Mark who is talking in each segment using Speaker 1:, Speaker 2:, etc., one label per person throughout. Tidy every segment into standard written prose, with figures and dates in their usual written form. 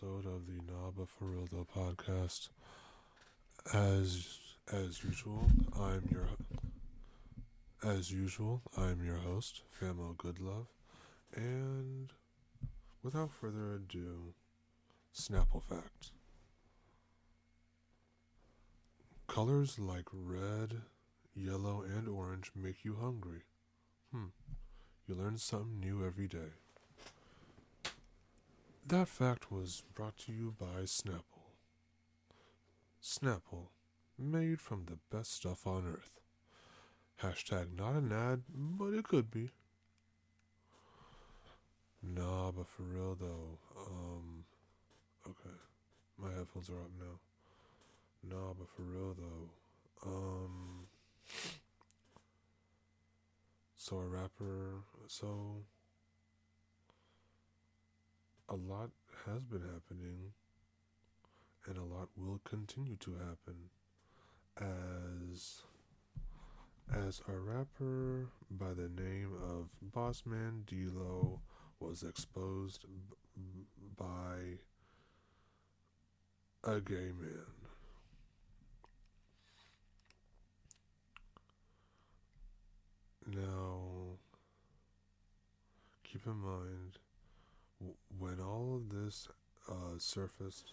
Speaker 1: episode of the Nah But For Real Though podcast. As usual, I'm your I'm your host, Famo Goodlove, and without further ado, Snapple facts. Colors like red, yellow, and orange make you hungry. You learn something new every day. That fact was brought to you by Snapple. Snapple, made from the best stuff on earth. Hashtag not an ad, but it could be. Nah, but for real though, okay, my headphones are up now. Nah, but for real though, so a rapper, so a lot has been happening, and a lot will continue to happen as a rapper by the name of Bossman D-Lo was exposed by a gay man. Now, keep in mind, when all of this surfaced,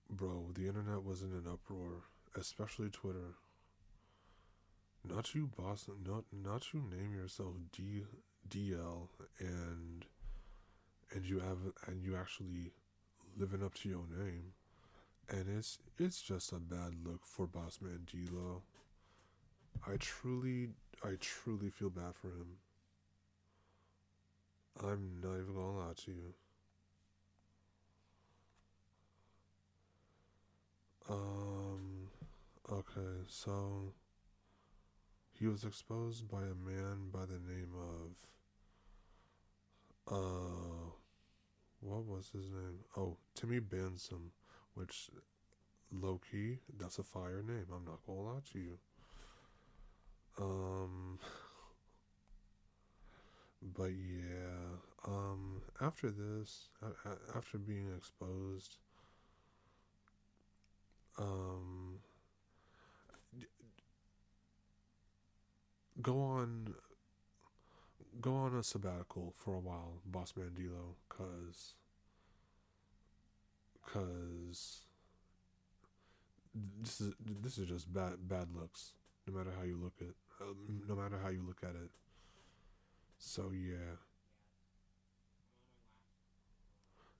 Speaker 1: bro, the internet was in an uproar, especially Twitter. Not you, boss. Not you. Name yourself DL and you actually living up to your name, and it's just a bad look for Bossman D-Lo. I truly feel bad for him. I'm not even gonna lie to you. Okay, so he was exposed by a man by the name of, what was his name? Oh, Timmy Bansom, which, low key, that's a fire name. I'm not gonna lie to you. Um, but yeah, after this, after being exposed, um, go on go on a sabbatical for a while, Boss Mandilo, cause this is just bad looks. No matter how you look at, no matter how you look at it. So yeah.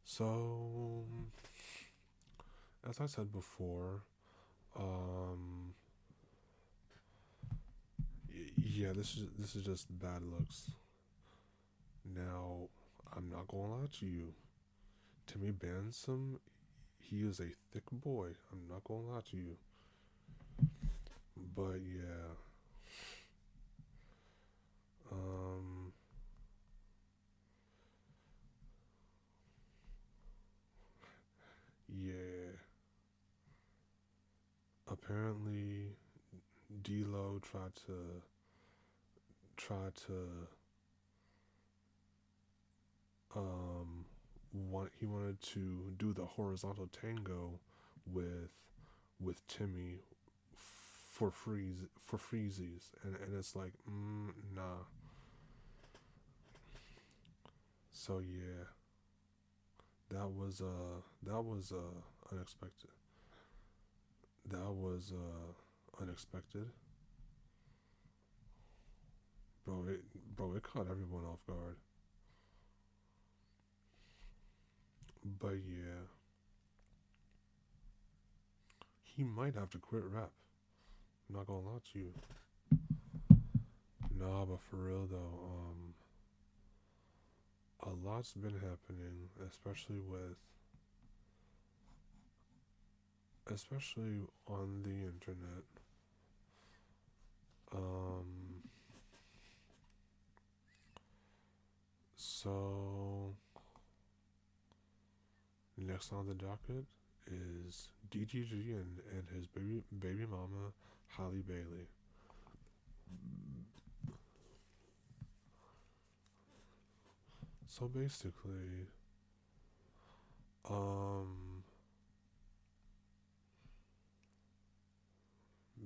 Speaker 1: So as I said before, um, yeah, this is just bad looks. Now, I'm not gonna lie to you. Timmy Bansom, he is a thick boy. I'm not gonna lie to you. But yeah, um, yeah. Apparently, D'Lo tried to um he wanted to do the horizontal tango with Timmy for freezies, and it's like nah. So yeah, that was unexpected. That was unexpected, bro. It caught everyone off guard. But yeah, he might have to quit rap. I'm not gonna lie to you. Nah, but for real though, a lot's been happening, especially on the internet. Um, so next on the docket is DTG and his baby mama Halle Bailey. So basically, Um,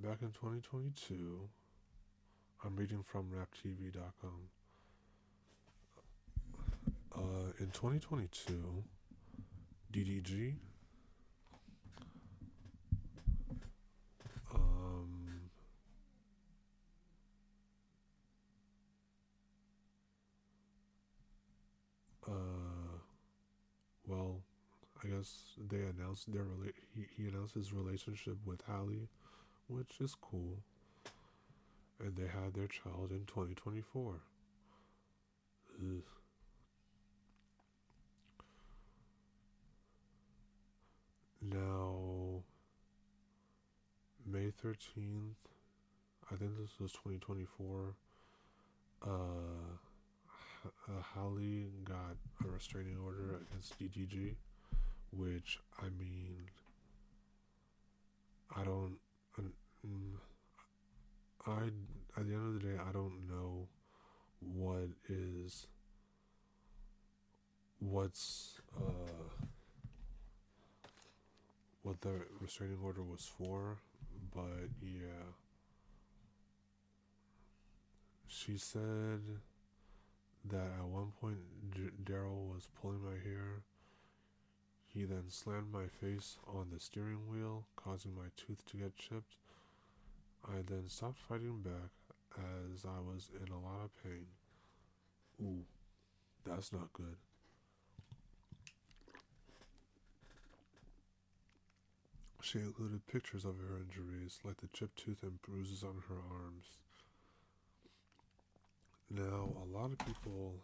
Speaker 1: Back in 2022, I'm reading from raptv.com. In 2022, DDG, um, uh, well, I guess they announced he announced his relationship with Halle, which is cool, and they had their child in 2024. Ugh. Now, May 13th, I think this was 2024, Halle got a restraining order against DDG, which, I mean, I don't, mm, I, at the end of the day, I don't know what is, what's, what the restraining order was for, but yeah, she said that at one point Daryl was pulling my hair. He then slammed my face on the steering wheel, causing my tooth to get chipped. I then stopped fighting back as I was in a lot of pain. Ooh, that's not good. She included pictures of her injuries, like the chipped tooth and bruises on her arms. Now, a lot of people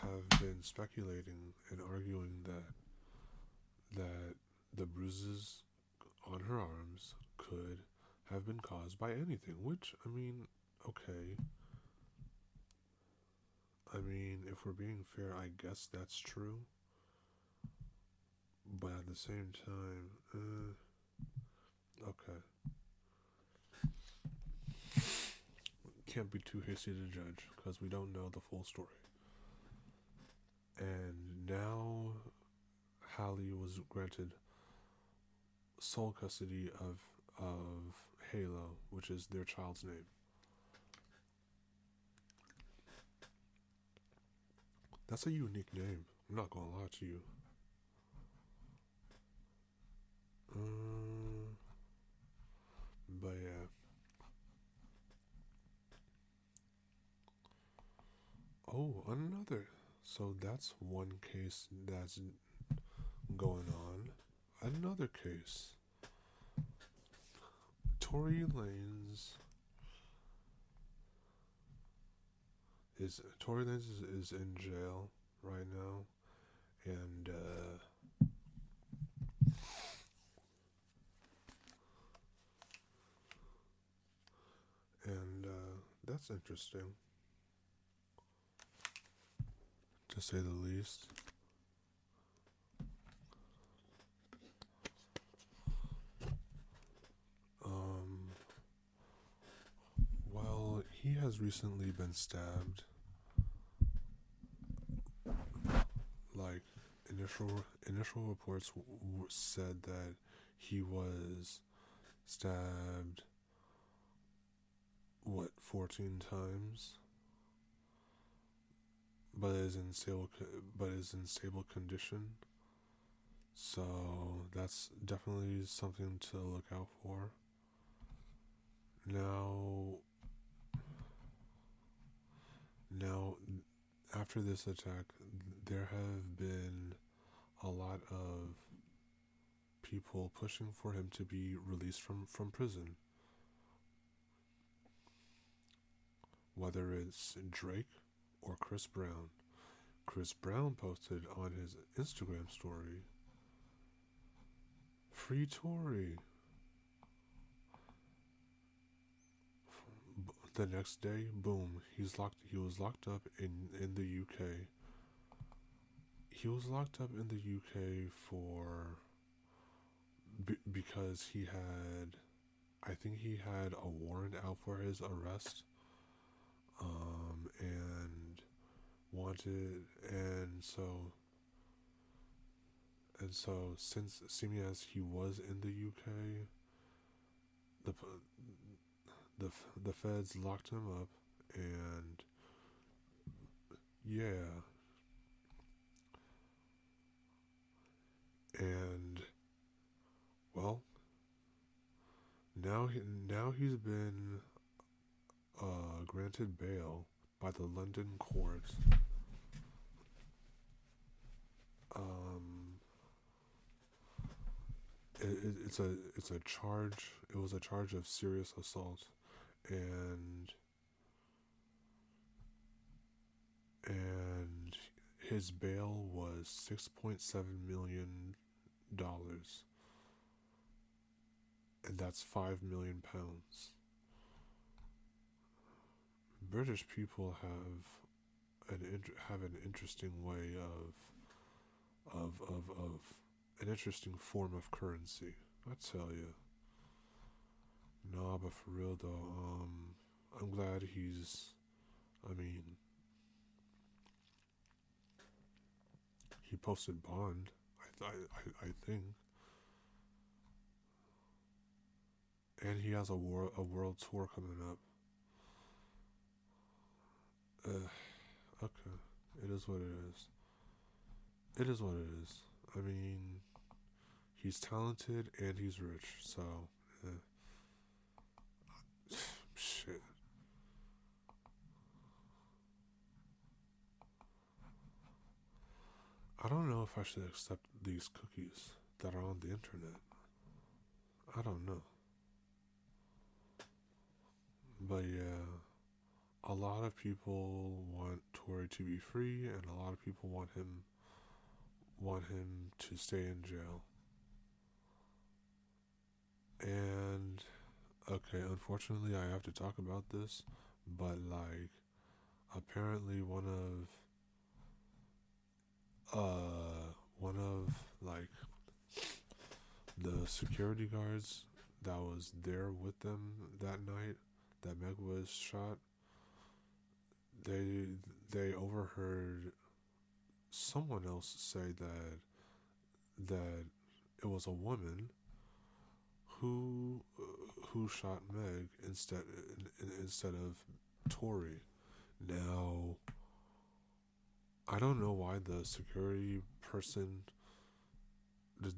Speaker 1: have been speculating and arguing that the bruises on her arms could have been caused by anything, which, I mean, okay. I mean, if we're being fair, I guess that's true. But at the same time, okay. Can't be too hasty to judge because we don't know the full story. And now Halle was granted sole custody of Halo, which is their child's name. That's a unique name. I'm not gonna lie to you. But yeah. Oh, another. So that's one case that's going on. Another case. Tory Lanez is in jail right now, and that's interesting, to say the least. Well, he has recently been stabbed. Like, initial reports said that he was stabbed 14 times, but is in stable condition. So that's definitely something to look out for. Now, after this attack, there have been a lot of people pushing for him to be released from prison. Whether it's Drake or Chris Brown. Chris Brown posted on his Instagram story, "Free Tory." The next day, boom, he was locked up in the UK. He was locked up in the UK because I think he had a warrant out for his arrest, and so And so, since seeming as he was in the UK, the the feds locked him up, and yeah, and well, now he's been granted bail by the London courts. Um, it's a charge. It was a charge of serious assault, and and his bail was $6.7 million, and that's £5 million. British people have an interesting way of an interesting form of currency. I tell you. Nah, but for real though, I'm glad he's. I mean, he posted bond. I think, and he has a world tour coming up. Okay, it is what it is. It is what it is. I mean, he's talented and he's rich, so eh, shit. I don't know if I should accept these cookies that are on the internet. I don't know, but yeah, a lot of people want Tory to be free, and a lot of people want him to stay in jail. And okay, unfortunately, I have to talk about this, but like, apparently, one of like the security guards that was there with them that night that Meg was shot, they they overheard someone else say that it was a woman who who shot Meg instead of Tory. Now, I don't know why the security person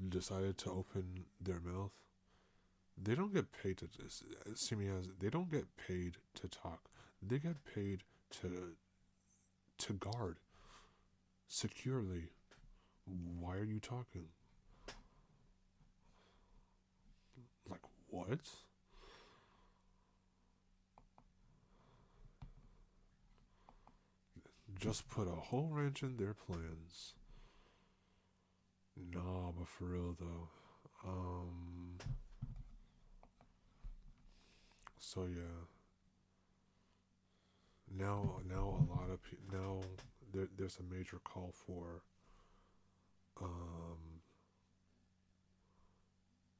Speaker 1: decided to open their mouth. They don't get paid to see me as they don't get paid to talk. They get paid to guard securely. Why are you talking? Like what? Just put a whole wrench in their plans. Nah, but for real though. So yeah. Now a lot of now there's a major call for um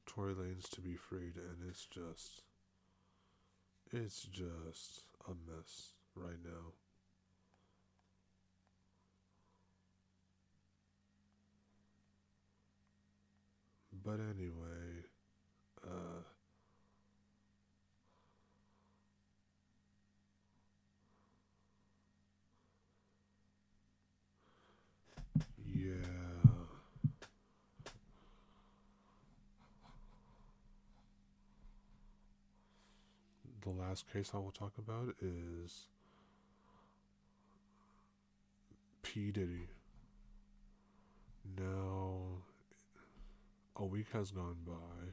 Speaker 1: Tory Lanez to be freed, and it's just a mess right now. But anyway, uh, yeah, the last case I will talk about is P Diddy. Now a week has gone by,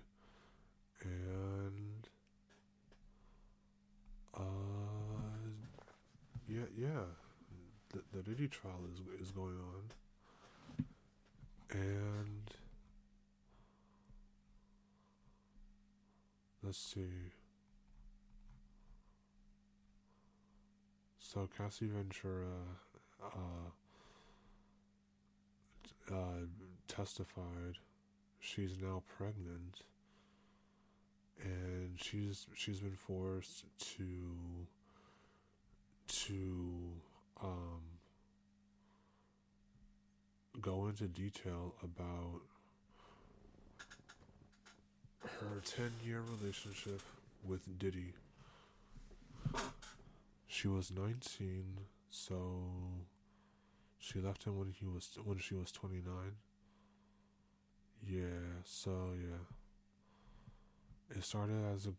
Speaker 1: and yeah, the Diddy trial is going on, and let's see. So Cassie Ventura uh, testified. She's now pregnant, and she's been forced to um, go into detail about her 10-year relationship with Diddy. She was 19, so she left him when she was 29. Yeah, so yeah. It started as a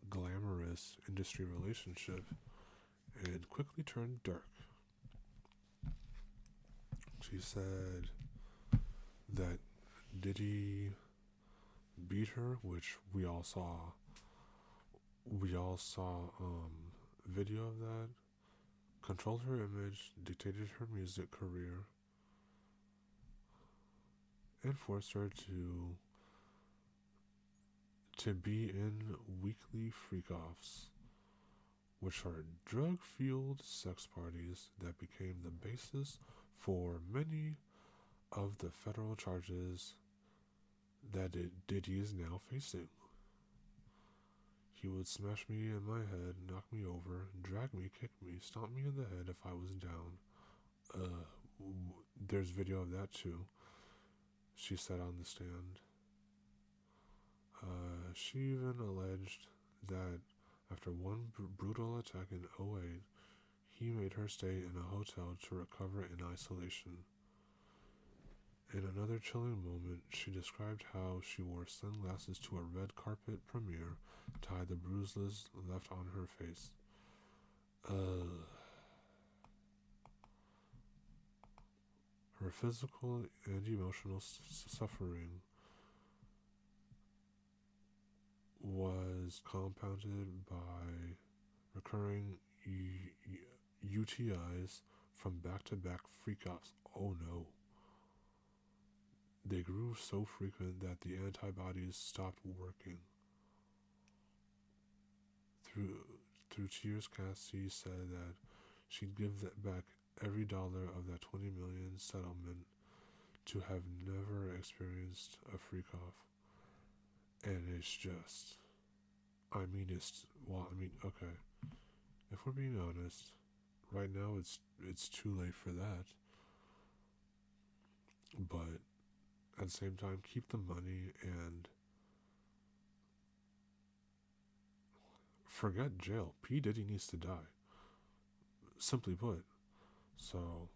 Speaker 1: glamorous industry relationship and quickly turned dark. She said that Diddy beat her, which we all saw. We all saw video of that. Controlled her image, dictated her music career, and forced her to be in weekly freak-offs, which are drug-fueled sex parties that became the basis for many of the federal charges that Diddy is now facing. He would smash me in my head, knock me over, drag me, kick me, stomp me in the head if I was down. There's video of that too. She said on the stand. She even alleged that after one brutal attack in '08, he made her stay in a hotel to recover in isolation. In another chilling moment, she described how she wore sunglasses to a red carpet premiere to hide the bruises left on her face. Her physical and emotional suffering was compounded by recurring UTIs from back-to-back freak-offs. Oh no. They grew so frequent that the antibodies stopped working. Through tears, Cassie said that she'd give back every dollar of that $20 million settlement to have never experienced a freak-off. And it's just, okay. If we're being honest, right now it's too late for that. But at the same time, keep the money and forget jail. P. Diddy needs to die. Simply put. So,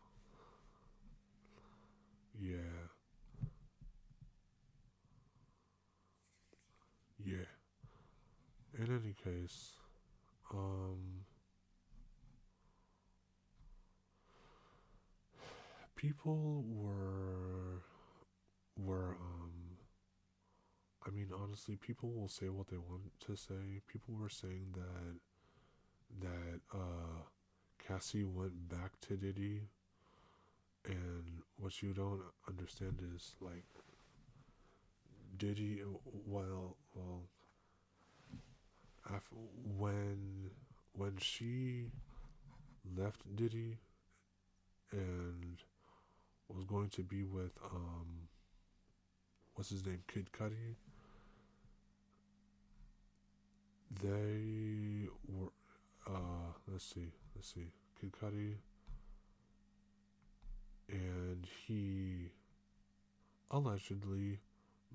Speaker 1: yeah. Yeah. In any case, people were honestly, people will say what they want to say. People were saying that Cassie went back to Diddy, and what you don't understand is, like, Diddy, when she left Diddy and was going to be with what's his name, Kid Cudi, they were let's see, Kid Cudi, and he allegedly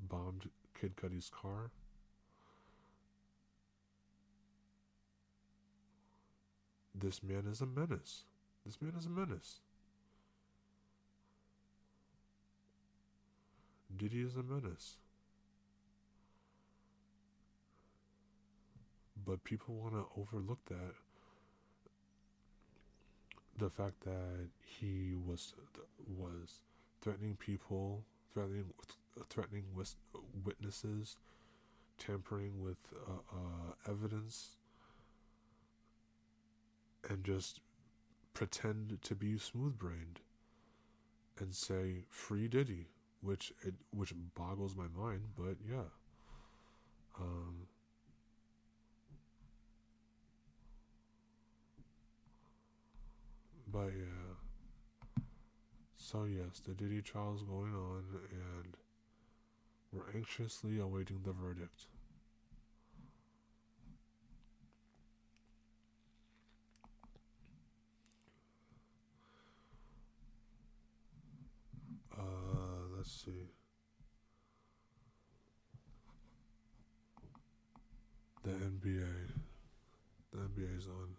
Speaker 1: bombed Kid Cudi's car. This man is a menace. Diddy is a menace. But people want to overlook that. The fact that he was threatening people, threatening witnesses, tampering with evidence, and just pretend to be smooth-brained and say free Diddy, which boggles my mind. But yeah, but yeah. So yes, the Diddy trial is going on, and we're anxiously awaiting the verdict. Let's see. NBA. The NBA's on.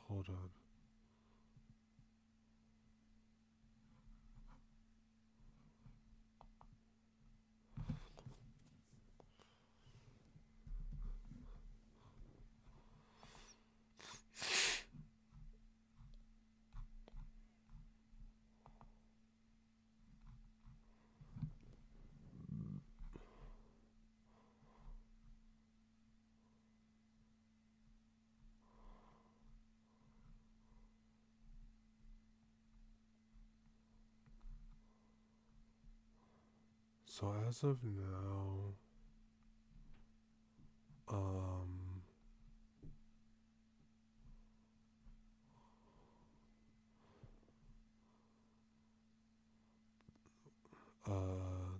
Speaker 1: Hold on. So as of now, um,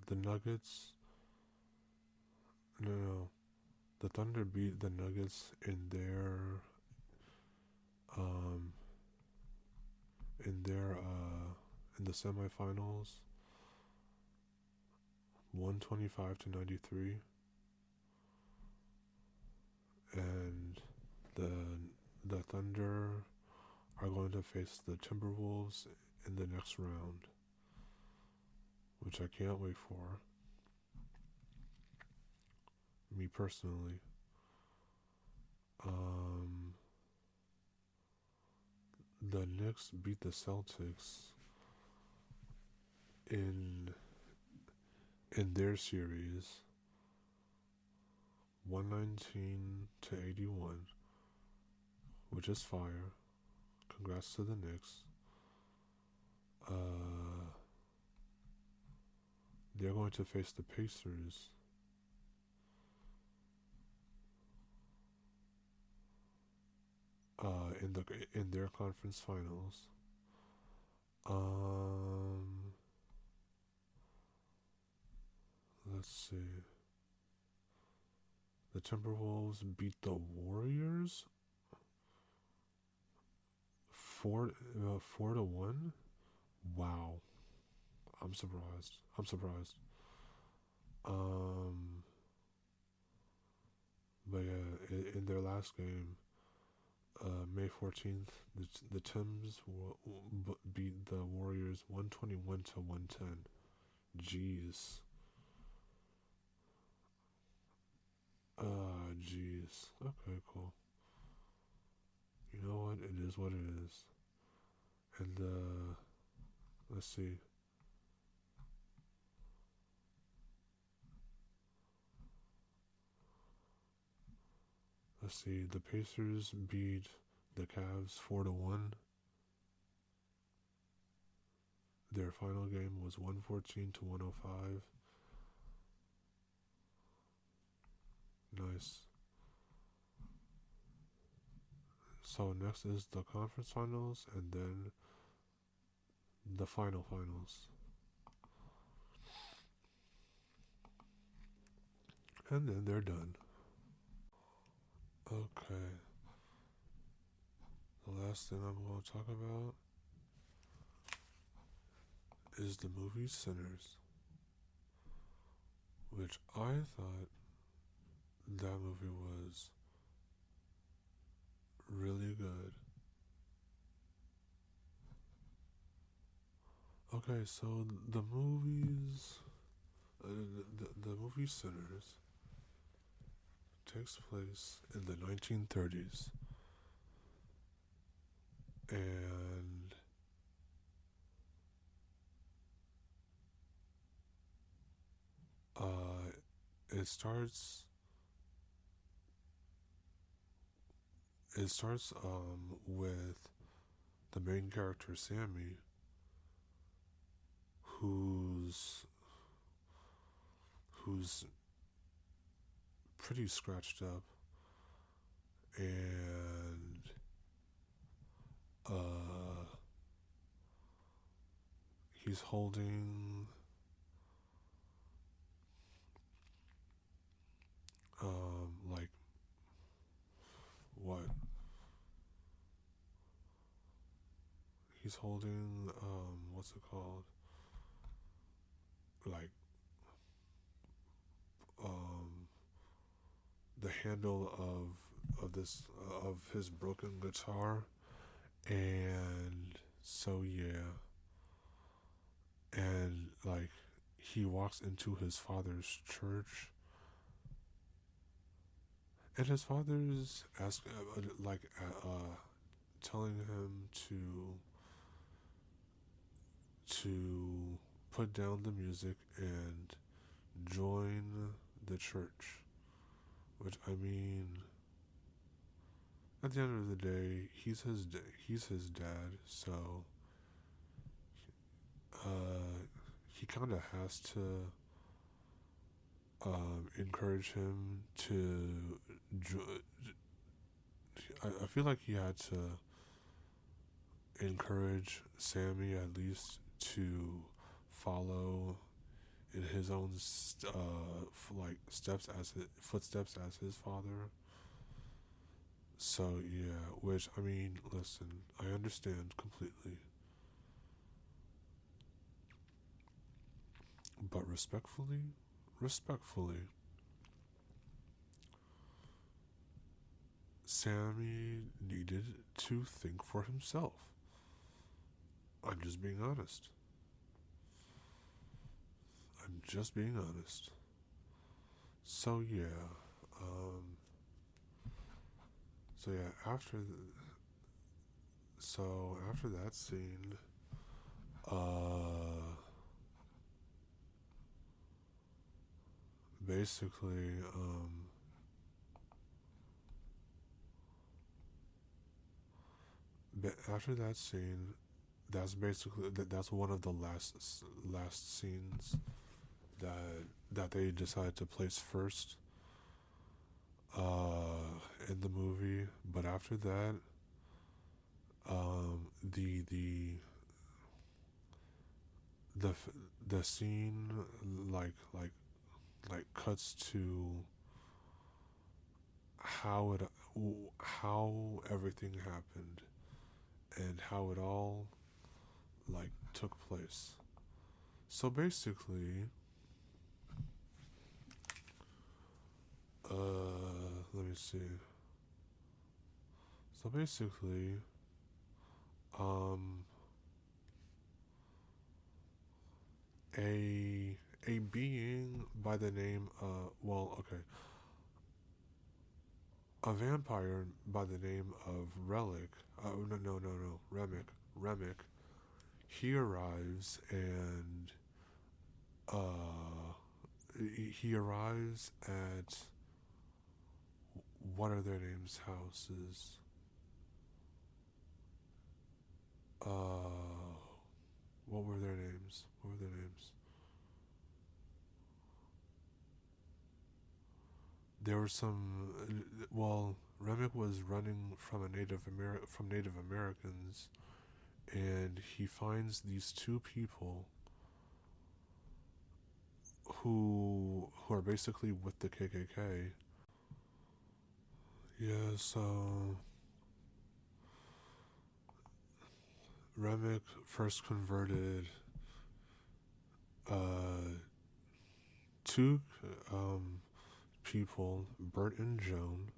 Speaker 1: the Nuggets. No, the Thunder beat the Nuggets um, in the semifinals, 125-93, and the the Thunder are going to face the Timberwolves in the next round, which I can't wait for. Me personally. Um, the Knicks beat the Celtics in their series 119-81, which is fire. Congrats to the Knicks. They're going to face the Pacers in their conference finals. Let's see. The Timberwolves beat the Warriors 4-1. Wow, I'm surprised. But yeah, in their last game, May 14th, the Timbs beat the Warriors 121-110. Jeez. Jeez. Okay, cool. You know what? It is what it is. And, let's see. The Pacers beat the Cavs 4-1. Their final game was 114-105. Nice. So next is the conference finals and then the finals. And then they're done. Okay. The last thing I'm going to talk about is the movie Sinners, which I thought that movie was really good. Okay, so the movie Sinners takes place in the 1930s, and it starts with the main character Sammy, who's pretty scratched up, and he's holding like what? He's holding what's it called? like um the handle of his broken guitar, and so yeah, and like he walks into his father's church, and his father's telling him to put down the music and join the church. Which, I mean, at the end of the day, he's his dad, so he kind of has to encourage him to. I feel like he had to encourage Sammy at least to follow in his own footsteps as his father. So yeah, which, I mean, listen, I understand completely, but respectfully, Sammy needed to think for himself. I'm just being honest. I'm just being honest. So yeah, um, so yeah, after that scene, uh, basically, after that scene, that's one of the last scenes that they decided to place first, in the movie. But after that, the the scene like like cuts to how it how everything happened and how it all took place. So basically, let me see. So basically, um, a being by the name a vampire by the name of Relic. No, Remick. He arrives and uh, he arrives at what are their names? Houses. Uh, what were their names? What were their names? There were some. Well, Remick was running from Native Americans, and he finds these two people who are basically with the KKK. Yeah, so Remick first converted uh, two people, Bert and Joan,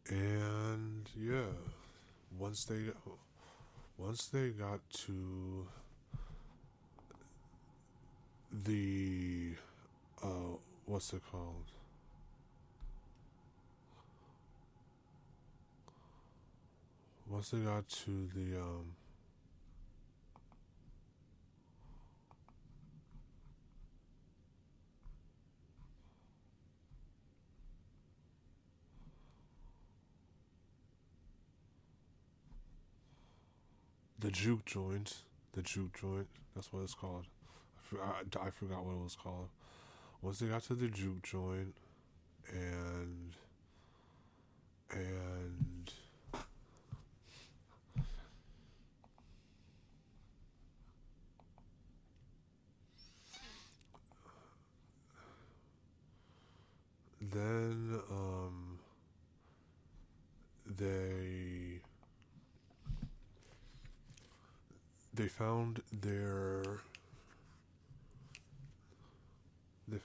Speaker 1: and yeah, once they got to the what's it called? Once they got to the juke joint, that's what it's called. I forgot what it was called. Once they got to the juke joint, and and then they found their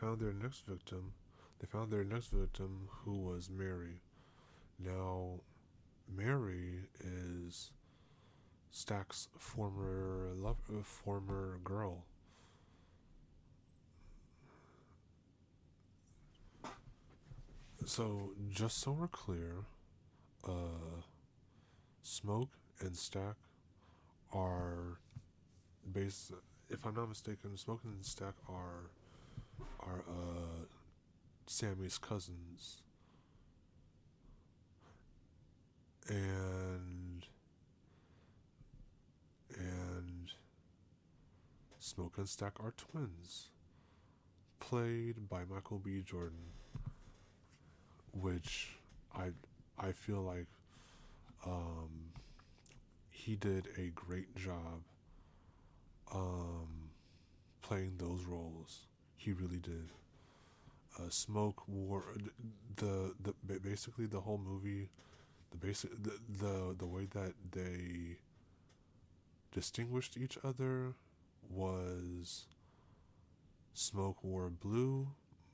Speaker 1: found their next victim. They found their next victim, who was Mary. Now, Mary is Stack's former girl. So, just so we're clear, Smoke and Stack are based. If I'm not mistaken, Smoke and Stack are Sammy's cousins, and and Smoke and Stack are twins, played by Michael B. Jordan, which I feel like um, he did a great job playing those roles. He really did. Smoke wore the basically the whole movie. The way that they distinguished each other was Smoke wore blue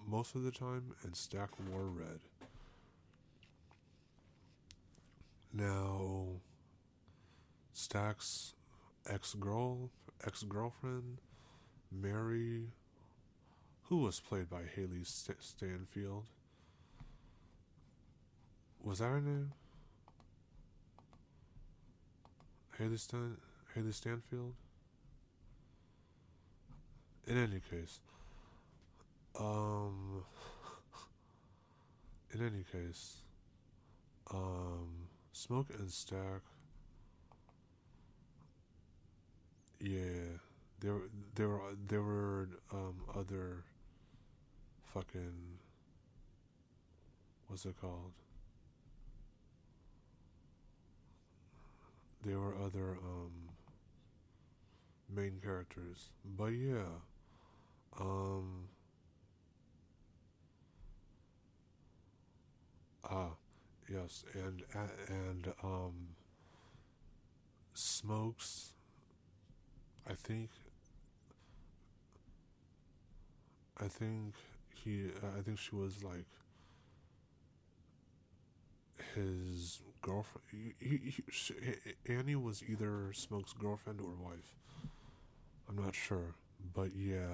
Speaker 1: most of the time and Stack wore red. Now, Stack's ex-girlfriend, Mary, who was played by Haley Stanfield. Was that her name? Haley Stanfield? In any case, um, in any case, Smoke and Stack, yeah, there were other fucking, what's it called? There were other main characters, but yeah, um, ah, yes, and Smokes. I I think I think she was like his girlfriend. Annie was either Smoke's girlfriend or wife. I'm not sure, but yeah.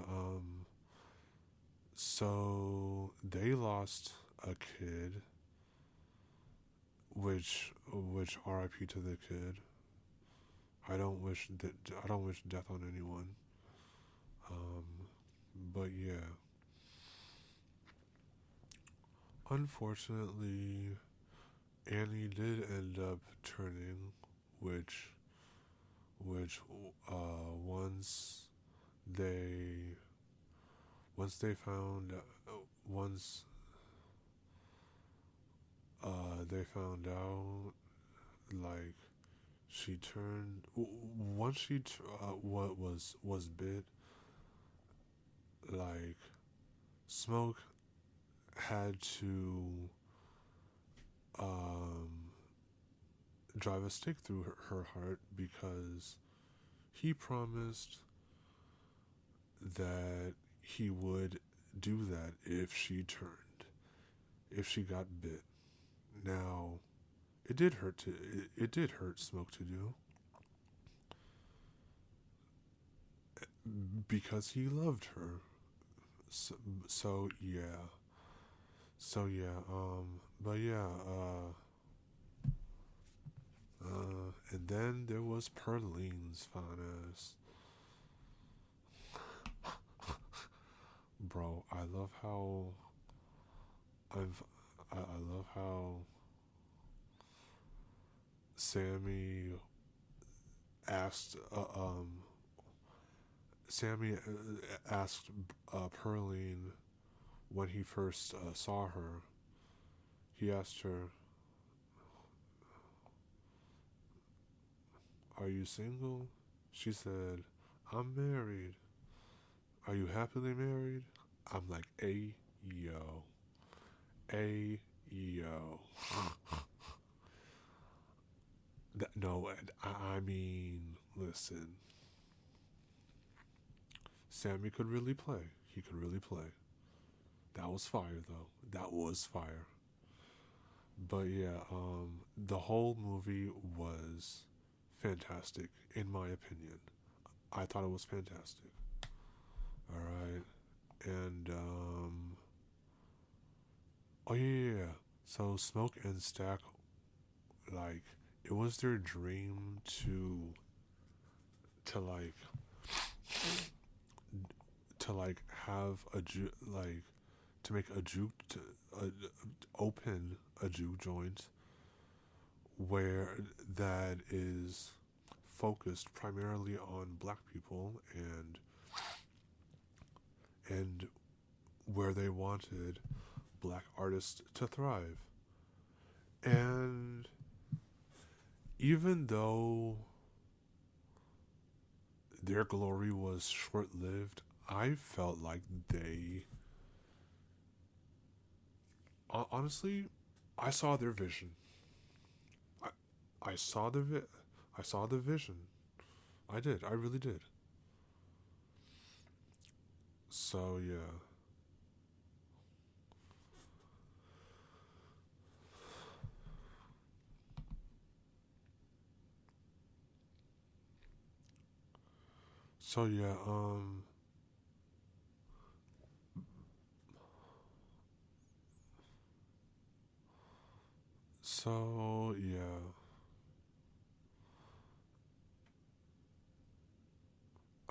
Speaker 1: So they lost a kid, which R.I.P. to the kid. I don't wish death on anyone. Um, but yeah, unfortunately, Annie did end up turning, which which once they once they found once they found out, like, she turned once what was bit, like, Smoke had to um drive a stake through her heart because he promised that he would do that if she got bit. Now, it did hurt Smoke to do because he loved her. So, so yeah, but yeah, and then there was Perline's fine ass. Bro, I've I love how Sammy asked Sammy asked Perline when he first saw her. He asked her, "Are you single?" She said, "I'm married." "Are you happily married?" I'm like, "A yo, a yo." No, I mean, listen. Sammy could really play. He could really play. That was fire though. That was fire. But yeah, the whole movie was fantastic in my opinion. I thought it was fantastic. All right, and oh yeah. So Smoke and Stack, like, it was their dream to like have a like to make a juke to uh, open a juke joint where that is focused primarily on black people and where they wanted black artists to thrive. And even though their glory was short lived, I felt like they honestly, I saw their vision. I, I saw I saw the vision. I did. I really did. So yeah. So yeah. So yeah.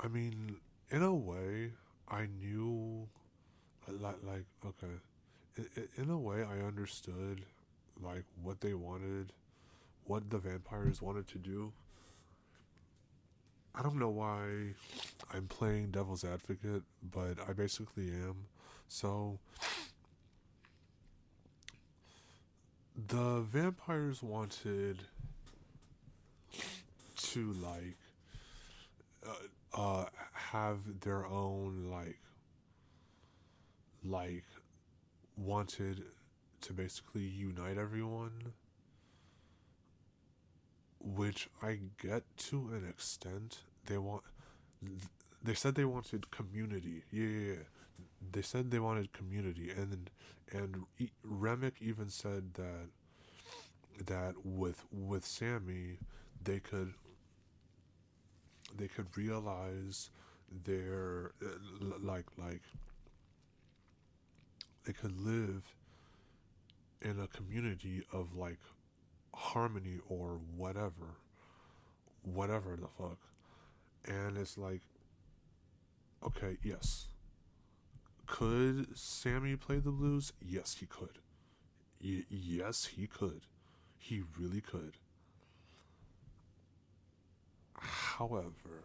Speaker 1: I mean, in a way, I knew like okay. In a way, I understood like what they wanted, what the vampires wanted to do. I don't know why I'm playing devil's advocate, but I basically am. So the vampires wanted to have their own like wanted to basically unite everyone, which I get to an extent. They said they wanted community. Yeah, yeah, yeah. They said they wanted community, and Remick even said that with Sammy, they could they could realize their like they could live in a community of like harmony or whatever the fuck. And it's like, okay, yes, could Sammy play the blues? Yes, he could. Yes, he could. He really could. However,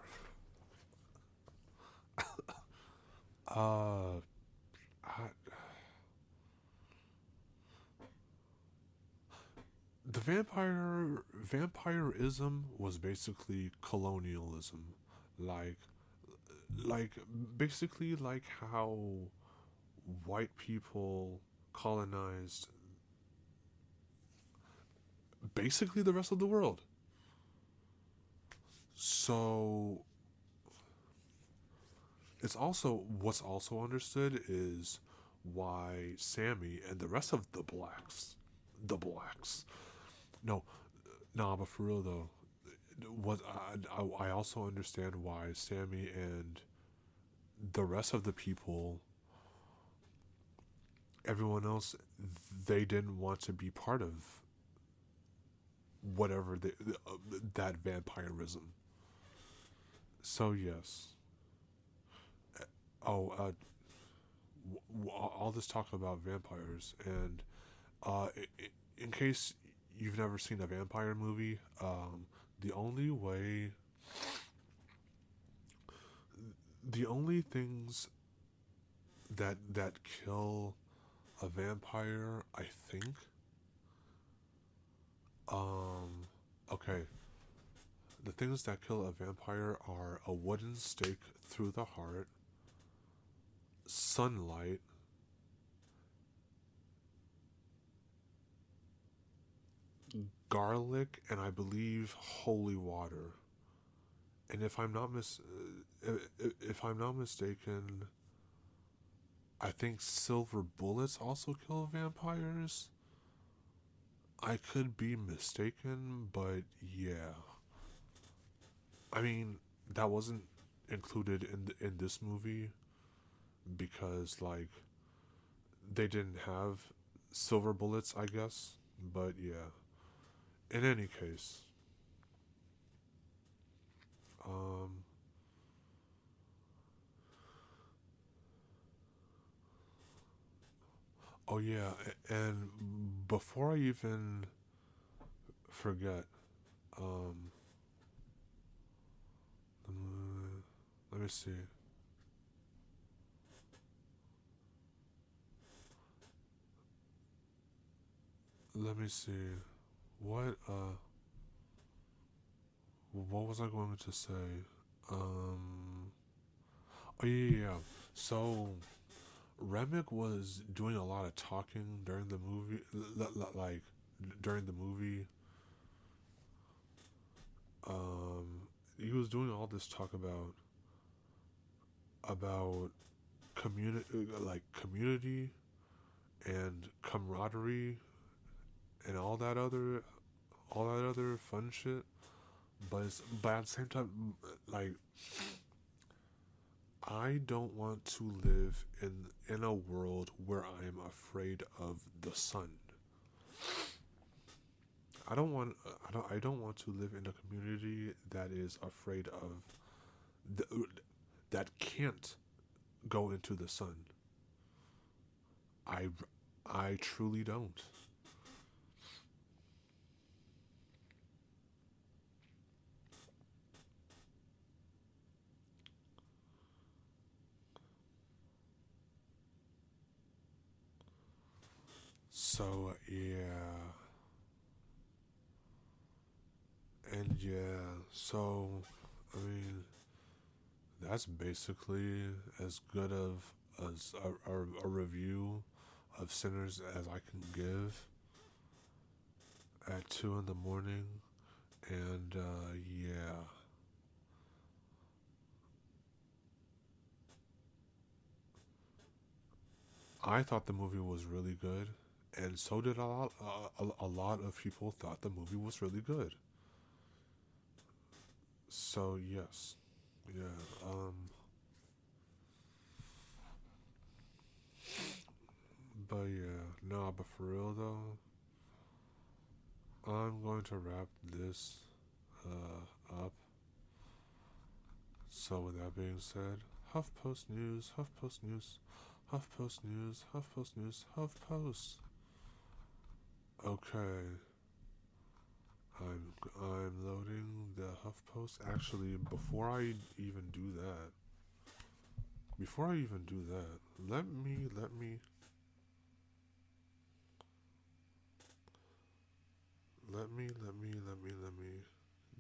Speaker 1: uh, I, the vampirism was basically colonialism, like like basically like how white people colonized basically the rest of the world. So it's also what's also understood is why Sammy and the rest of the blacks, no, nah, but for real though, what I also understand why Sammy and the rest of the people, everyone else, they didn't want to be part of whatever that vampirism. So yes. Oh, all this talk about vampires, and uh, in case you've never seen a vampire movie, the only way, the only things that kill a vampire, I think, okay, the things that kill a vampire are a wooden stake through the heart, sunlight, garlic, and I believe holy water. And if I'm not mistaken, I think silver bullets also kill vampires. I could be mistaken, but yeah. I mean, that wasn't included in this movie because like they didn't have silver bullets, I guess. But yeah. In any case, um, oh yeah, and before I even forget, um, let me see. Let me see. What what was I going to say? Um, oh yeah. So Remick was doing a lot of talking during the movie, like during the movie. Um, he was doing all this talk about community, like community and camaraderie and all that other fun shit. But at the same time, like I don't want to live in a world where I am afraid of the sun. I don't want to live in a community that is afraid of the, that can't go into the sun. I I truly don't. So yeah, and yeah, so I mean that's basically as good of as a review of Sinners as I can give at 2 in the morning. And yeah, I thought the movie was really good, and so did a lot of people thought the movie was really good. So yes, yeah. But yeah, nah. But for real though, I'm going to wrap this up. So with that being said, HuffPost News, HuffPost News, HuffPost News, HuffPost News, HuffPost. Okay, I'm loading the HuffPost. Actually, before I even do that, let me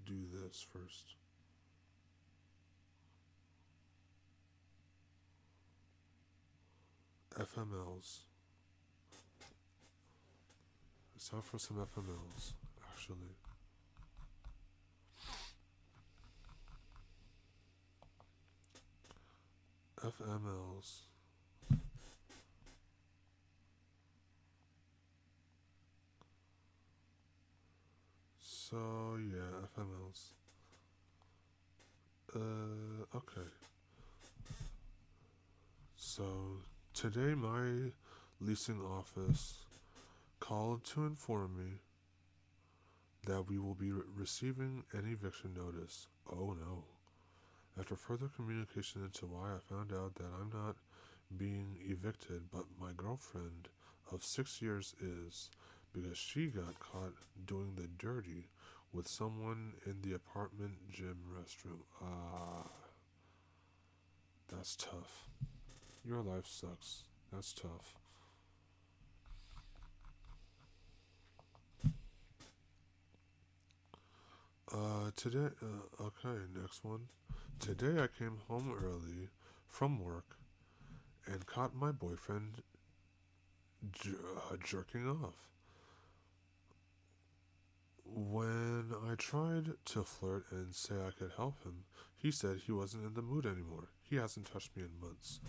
Speaker 1: do this first. FMLs. It's time for some FMLs. Actually, FMLs. So yeah, FMLs. Okay. So today my leasing office called to inform me that we will be receiving an eviction notice. Oh no. After further communication into why, I found out that I'm not being evicted, but my girlfriend of 6 years is, because she got caught doing the dirty with someone in the apartment gym restroom. Ah, that's tough. Your life sucks. That's tough. Okay, next one. Today I came home early from work and caught my boyfriend jerking off. When I tried to flirt and say I could help him, he said he wasn't in the mood anymore. He hasn't touched me in months.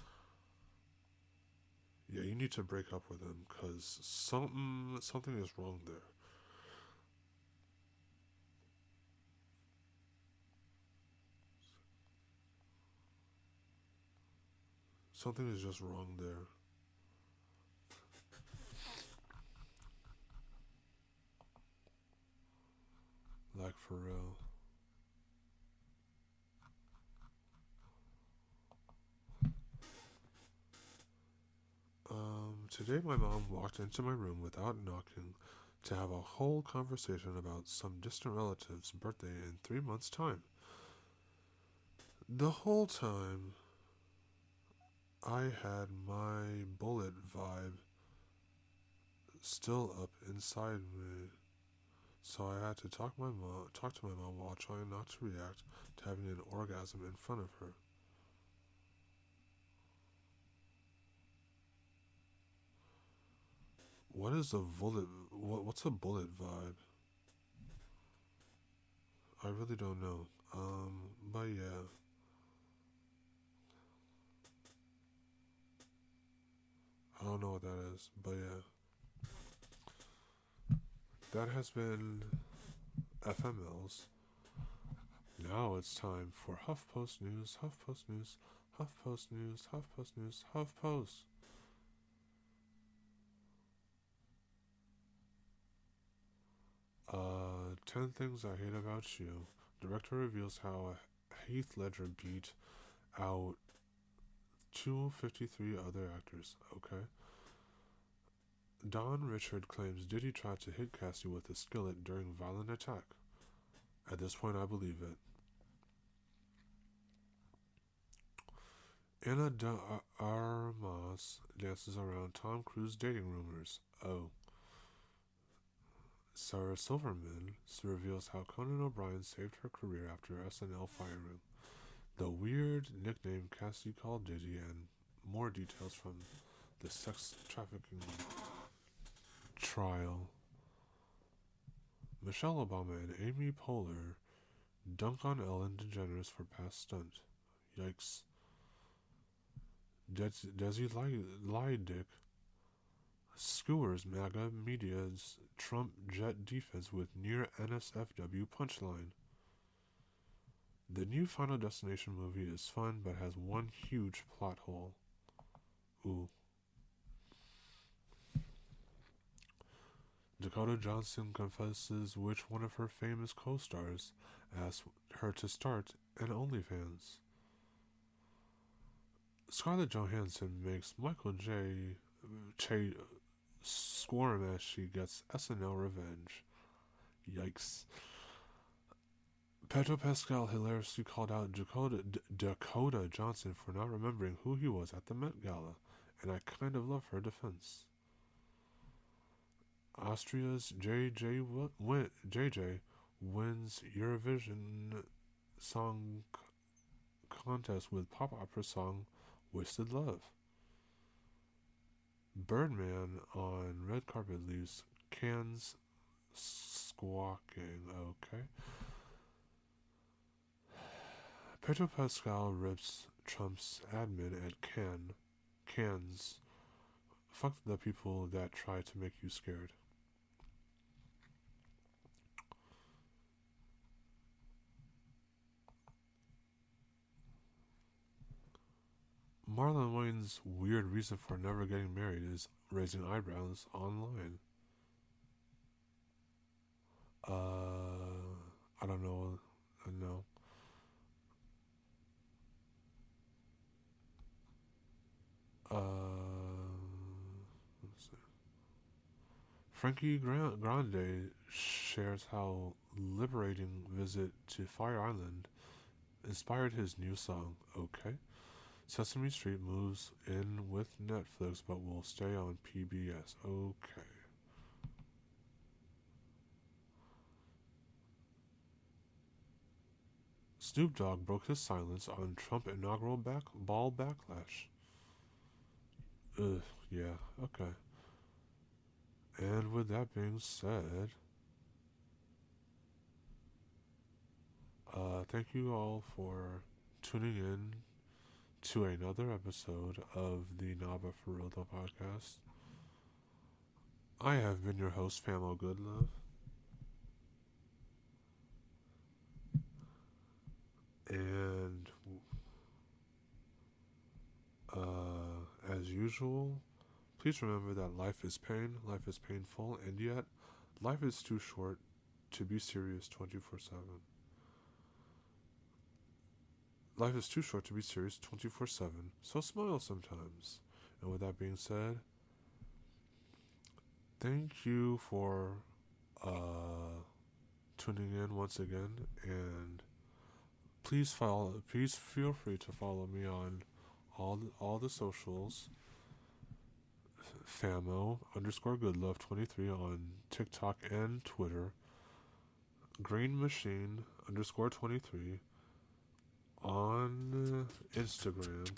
Speaker 1: Yeah, you need to break up with him because something is wrong there. Something is just wrong there. Like for real. Today my mom walked into my room without knocking to have a whole conversation about some distant relative's birthday in 3 months' time. The whole time, I had my bullet vibe still up inside me, so I had to talk to my mom while trying not to react to having an orgasm in front of her. What is a bullet? What's a bullet vibe? I really don't know. But yeah, I don't know what that is. But yeah, that has been FMLs. Now it's time for HuffPost News, HuffPost News, HuffPost News, HuffPost News, HuffPost. 10 Things I Hate About You. Director reveals how Heath Ledger beat out 253 other actors. Okay. Don Richard claims Diddy tried to hit Cassie with a skillet during violent attack. At this point, I believe it. Anna de Armas dances around Tom Cruise dating rumors. Oh. Sarah Silverman reveals how Conan O'Brien saved her career after SNL firing. The weird nickname Cassie called Diddy, and more details from the sex trafficking trial. Michelle Obama and Amy Poehler dunk on Ellen DeGeneres for past stunt. Yikes. Desi Lydick skewers MAGA media's Trump jet defense with near NSFW punchline. The new Final Destination movie is fun but has one huge plot hole. Ooh. Dakota Johnson confesses which one of her famous co-stars asked her to start an OnlyFans. Scarlett Johansson makes Michael Che squirm as she gets SNL revenge. Yikes. Pedro Pascal hilariously called out Dakota Johnson for not remembering who he was at the Met Gala, and I kind of love her defense. Austria's JJ wins Eurovision Song Contest with pop opera song Wasted Love. Birdman on red carpet leaves cans squawking. Okay. Pedro Pascal rips Trump's admin at Cannes. Fuck the people that try to make you scared. Marlon Wayne's weird reason for never getting married is raising eyebrows online. I don't know. No. Let's see. Frankie Grande shares how liberating visit to Fire Island inspired his new song. Okay. Sesame Street moves in with Netflix but will stay on PBS. Okay. Snoop Dogg broke his silence on Trump inaugural ball backlash. Ugh, yeah, okay. And with that being said, thank you all for tuning in to another episode of the Naba for Real Though podcast. I have been your host, Famo Goodlove. And as usual, please remember that life is pain, life is painful, and yet life is too short to be serious 24/7. Life is too short to be serious 24/7, so smile sometimes. And with that being said, thank you for tuning in once again, and please feel free to follow me on all the socials. Famo_Goodlove23 on TikTok and Twitter. Green Machine _23 on Instagram.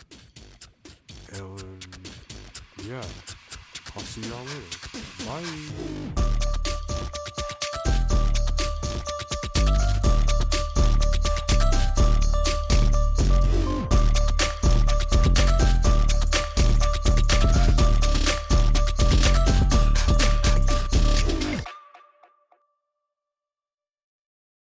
Speaker 1: And yeah, I'll see y'all later. Bye.